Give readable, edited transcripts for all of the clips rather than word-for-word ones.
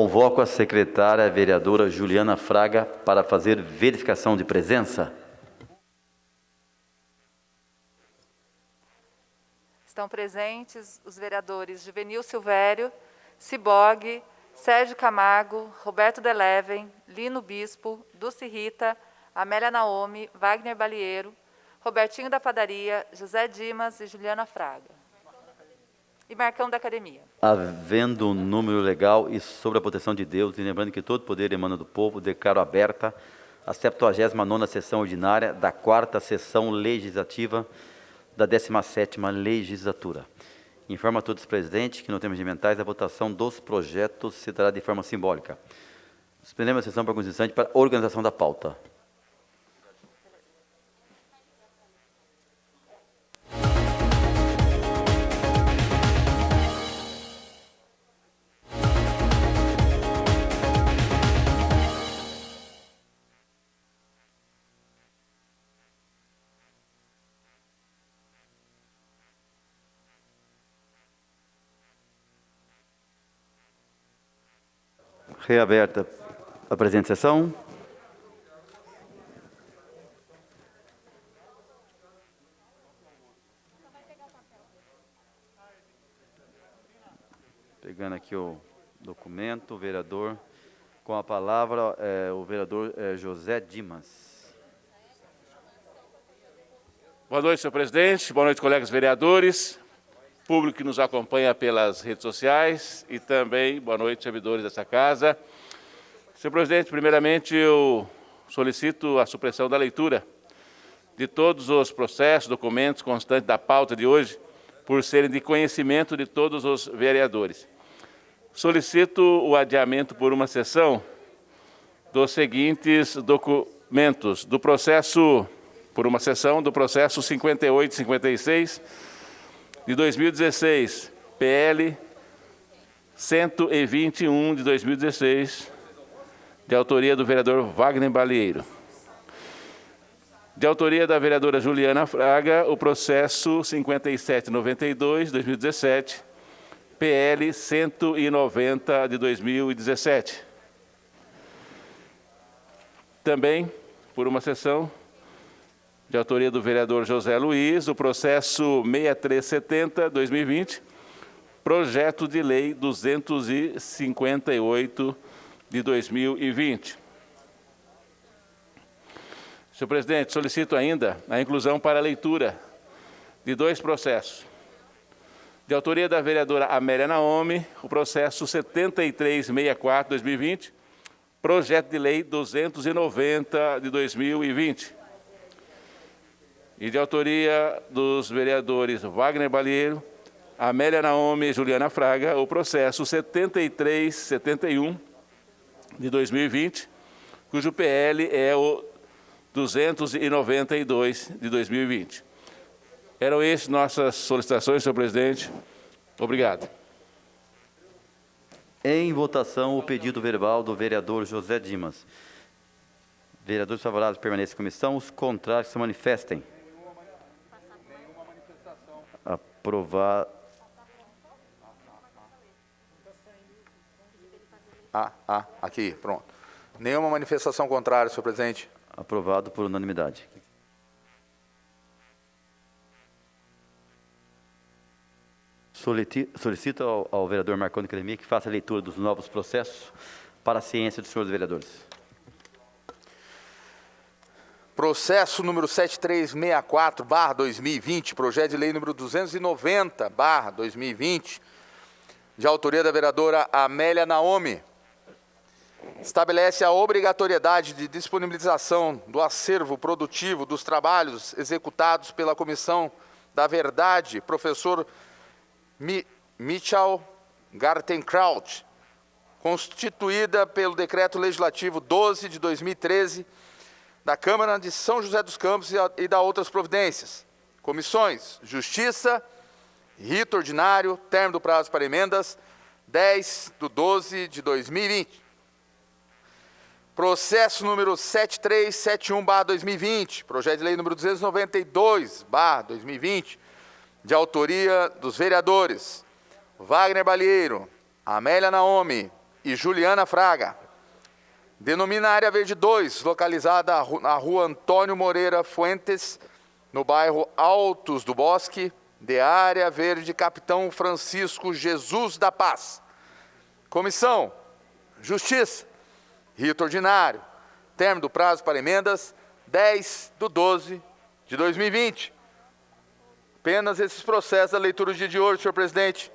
Convoco a secretária vereadora Juliana Fraga para fazer verificação de presença. Estão presentes os vereadores Juvenil Silvério, Cibogue, Sérgio Camargo, Roberto Deleven, Lino Bispo, Dulce Rita, Amélia Naomi, Wagner Balieiro, Robertinho da Padaria, José Dimas e Juliana Fraga. E Marcão da Academia. Havendo um número legal e sobre a proteção de Deus, e lembrando que todo poder emana do povo, declaro aberta a 79ª sessão ordinária da 4ª sessão legislativa da 17ª legislatura. Informo a todos os presentes que no termo regimentais a votação dos projetos se dará de forma simbólica. Suspendemos a sessão por alguns instantes para a organização da pauta. Reaberta a presente sessão. Pegando aqui o documento, o vereador, com a palavra, o vereador José Dimas. Boa noite, senhor presidente. Boa noite, colegas vereadores, público que nos acompanha pelas redes sociais e também boa noite, servidores dessa casa. Senhor presidente, primeiramente eu solicito a supressão da leitura de todos os processos, documentos constantes da pauta de hoje, por serem de conhecimento de todos os vereadores. Solicito o adiamento por uma sessão dos seguintes documentos do processo, por uma sessão do processo 5856 de 2016, PL 121 de 2016, de autoria do vereador Wagner Balieiro. De autoria da vereadora Juliana Fraga, o processo 5792 de 2017, PL 190 de 2017. Também, por uma sessão, de autoria do vereador José Luiz, o processo 6370-2020, projeto de lei 258 de 2020. Senhor presidente, solicito ainda a inclusão para a leitura de dois processos. De autoria da vereadora Amélia Naomi, o processo 7364-2020, projeto de lei 290 de 2020. E de autoria dos vereadores Wagner Balieiro, Amélia Naomi e Juliana Fraga, o processo 7371 de 2020, cujo PL é o 292 de 2020. Eram essas nossas solicitações, senhor presidente. Obrigado. Em votação, o pedido verbal do vereador José Dimas. Vereadores favoráveis permaneçam em comissão, os contrários se manifestem. Aprovado. Aqui, pronto. Nenhuma manifestação contrária, senhor presidente. Aprovado por unanimidade. Solicito ao vereador Marcão da Academia que faça a leitura dos novos processos para a ciência dos senhores vereadores. Processo número 7364/2020, projeto de lei número 290/2020, de autoria da vereadora Amélia Naomi. Estabelece a obrigatoriedade de disponibilização do acervo produtivo dos trabalhos executados pela Comissão da Verdade, professor Michel Gartenkraut, constituída pelo Decreto Legislativo 12 de 2013, da Câmara de São José dos Campos e da outras providências. Comissões: Justiça, Rito Ordinário, término do prazo para emendas, 10/12 de 2020. Processo número 7371/2020, projeto de lei número 292/2020, de autoria dos vereadores Wagner Balieiro, Amélia Naomi, e Juliana Fraga. Denomina Área Verde 2, localizada na rua Antônio Moreira Fuentes, no bairro Altos do Bosque, de Área Verde Capitão Francisco Jesus da Paz. Comissão, Justiça, rito ordinário, término do prazo para emendas, 10/12/2020. Apenas esses processos da leitura do dia de hoje, senhor presidente.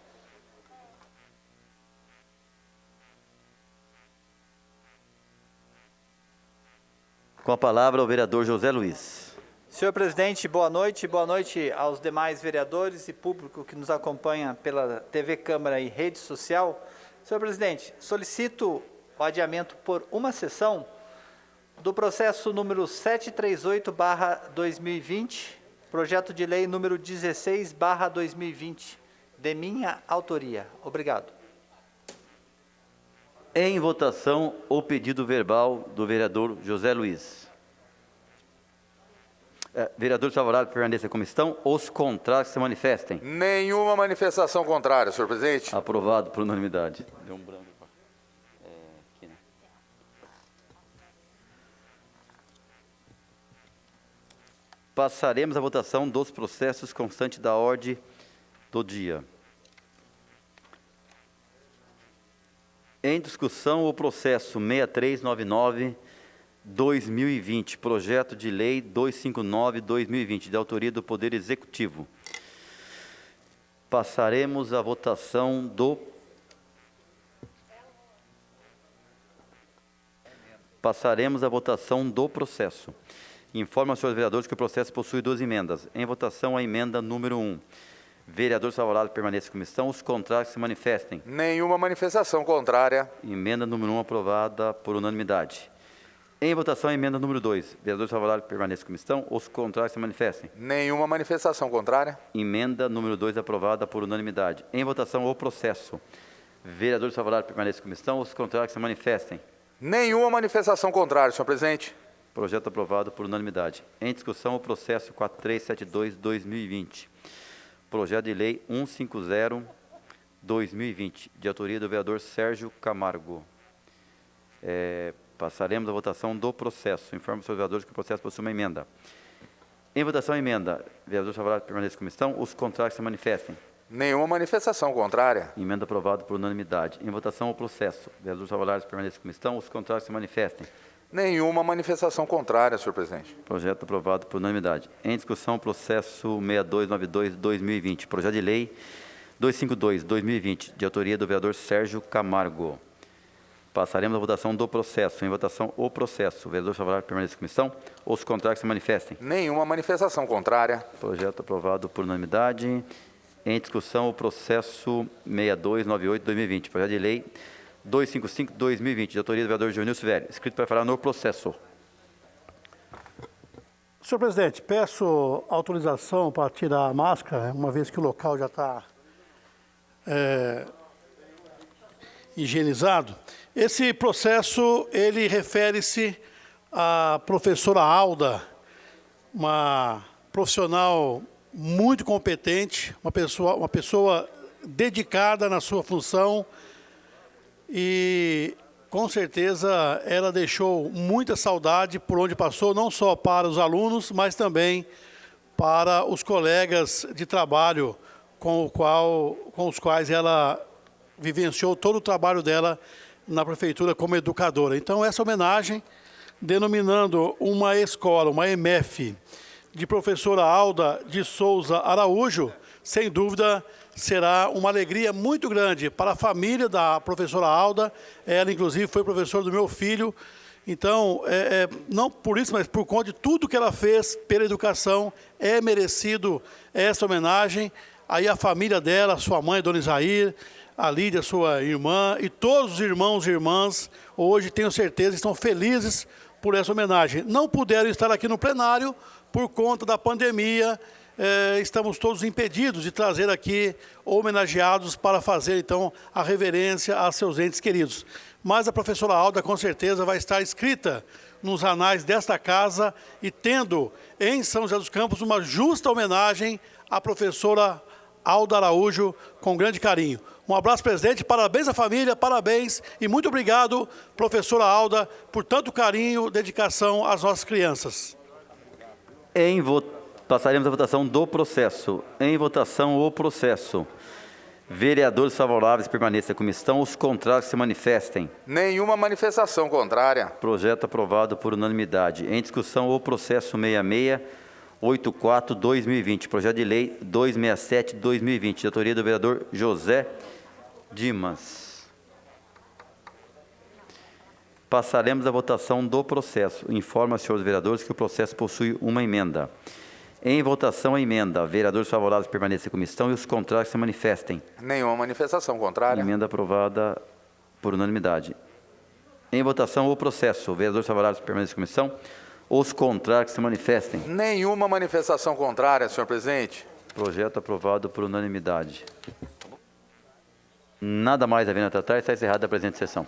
Com a palavra o vereador José Luiz. Senhor presidente, boa noite aos demais vereadores e público que nos acompanha pela TV Câmara e rede social. Senhor presidente, solicito o adiamento por uma sessão do processo número 738/2020, projeto de lei número 16/2020, de minha autoria. Obrigado. Em votação, o pedido verbal do vereador José Luiz. Vereadores favoráveis permaneçam como estão. Os contrários se manifestem. Nenhuma manifestação contrária, senhor presidente. Aprovado por unanimidade. Deu um branco. Aqui, né? Passaremos à votação dos processos constantes da ordem do dia. Em discussão, o processo 6399/2020, projeto de lei 259/2020, de autoria do Poder Executivo. Passaremos à votação do processo. Informo aos senhores vereadores que o processo possui 2 emendas. Em votação, a emenda número 1. Vereadores favoráveis permaneçam como estão. Os contrários se manifestem. Nenhuma manifestação contrária. Emenda número 1 aprovada por unanimidade. Em votação, a emenda número 2. Vereadores favoráveis permaneçam como estão. Os contrários se manifestem. Nenhuma manifestação contrária. Emenda número 2 aprovada por unanimidade. Em votação, o processo. Vereadores favoráveis permaneçam como estão. Os contrários se manifestem. Nenhuma manifestação contrária, senhor presidente. Projeto aprovado por unanimidade. Em discussão, o processo 4372/2020. Projeto de lei 150/2020, de autoria do vereador Sérgio Camargo. Passaremos à votação do processo. Informo aos senhores vereadores que o processo possui uma emenda. Em votação, a emenda. Vereadores favoráveis permaneçam como estão. Os contrários se manifestem. Nenhuma manifestação contrária. Emenda aprovada por unanimidade. Em votação, o processo. Vereadores favoráveis permaneçam como estão. Os contrários se manifestem. Nenhuma manifestação contrária, senhor presidente. Projeto aprovado por unanimidade. Em discussão, o processo 6292/2020, projeto de lei 252/2020, de autoria do vereador Sérgio Camargo. Passaremos à votação do processo. Em votação, o processo. Vereadores favoráveis permaneçam como estão. Os contrários se manifestem. Nenhuma manifestação contrária. Projeto aprovado por unanimidade. Em discussão, o processo 6298/2020, projeto de lei 255/2020, de autoria do vereador Joanilson Velho, escrito para falar no processo. Senhor presidente, peço autorização para tirar a máscara, uma vez que o local já está higienizado. Esse processo, ele refere-se à professora Alda, uma profissional muito competente, uma pessoa dedicada na sua função, e com certeza ela deixou muita saudade por onde passou, não só para os alunos, mas também para os colegas de trabalho com os quais ela vivenciou todo o trabalho dela na prefeitura como educadora. Então, essa homenagem, denominando uma escola, uma EMEF, de professora Alda de Souza Araújo, sem dúvida será uma alegria muito grande para a família da professora Alda. Ela, inclusive, foi professora do meu filho. Então, não por isso, mas por conta de tudo que ela fez pela educação, é merecido essa homenagem. Aí a família dela, sua mãe, Dona Isair, a Lídia, sua irmã, e todos os irmãos e irmãs, hoje, tenho certeza, estão felizes por essa homenagem. Não puderam estar aqui no plenário por conta da pandemia. Estamos todos impedidos de trazer aqui homenageados para fazer, então, a reverência a seus entes queridos. Mas a professora Alda, com certeza, vai estar escrita nos anais desta casa e tendo, em São José dos Campos, uma justa homenagem à professora Alda Araújo com grande carinho. Um abraço, presidente, parabéns à família, parabéns e muito obrigado, professora Alda, por tanto carinho e dedicação às nossas crianças. Passaremos à votação do processo. Em votação, o processo. Vereadores favoráveis permaneçam como estão, os contrários se manifestem. Nenhuma manifestação contrária. Projeto aprovado por unanimidade. Em discussão, o processo 6684-2020, projeto de lei 267-2020, de autoria do vereador José Dimas. Passaremos à votação do processo. Informa, senhores vereadores, que o processo possui uma emenda. Em votação, a emenda. Vereadores favoráveis permaneçam como estão e os contrários se manifestem. Nenhuma manifestação contrária. Emenda aprovada por unanimidade. Em votação, o processo. Vereadores favoráveis permaneçam como estão. Os contrários se manifestem. Nenhuma manifestação contrária, senhor presidente. Projeto aprovado por unanimidade. Nada mais havendo a tratar, está encerrada a presente sessão.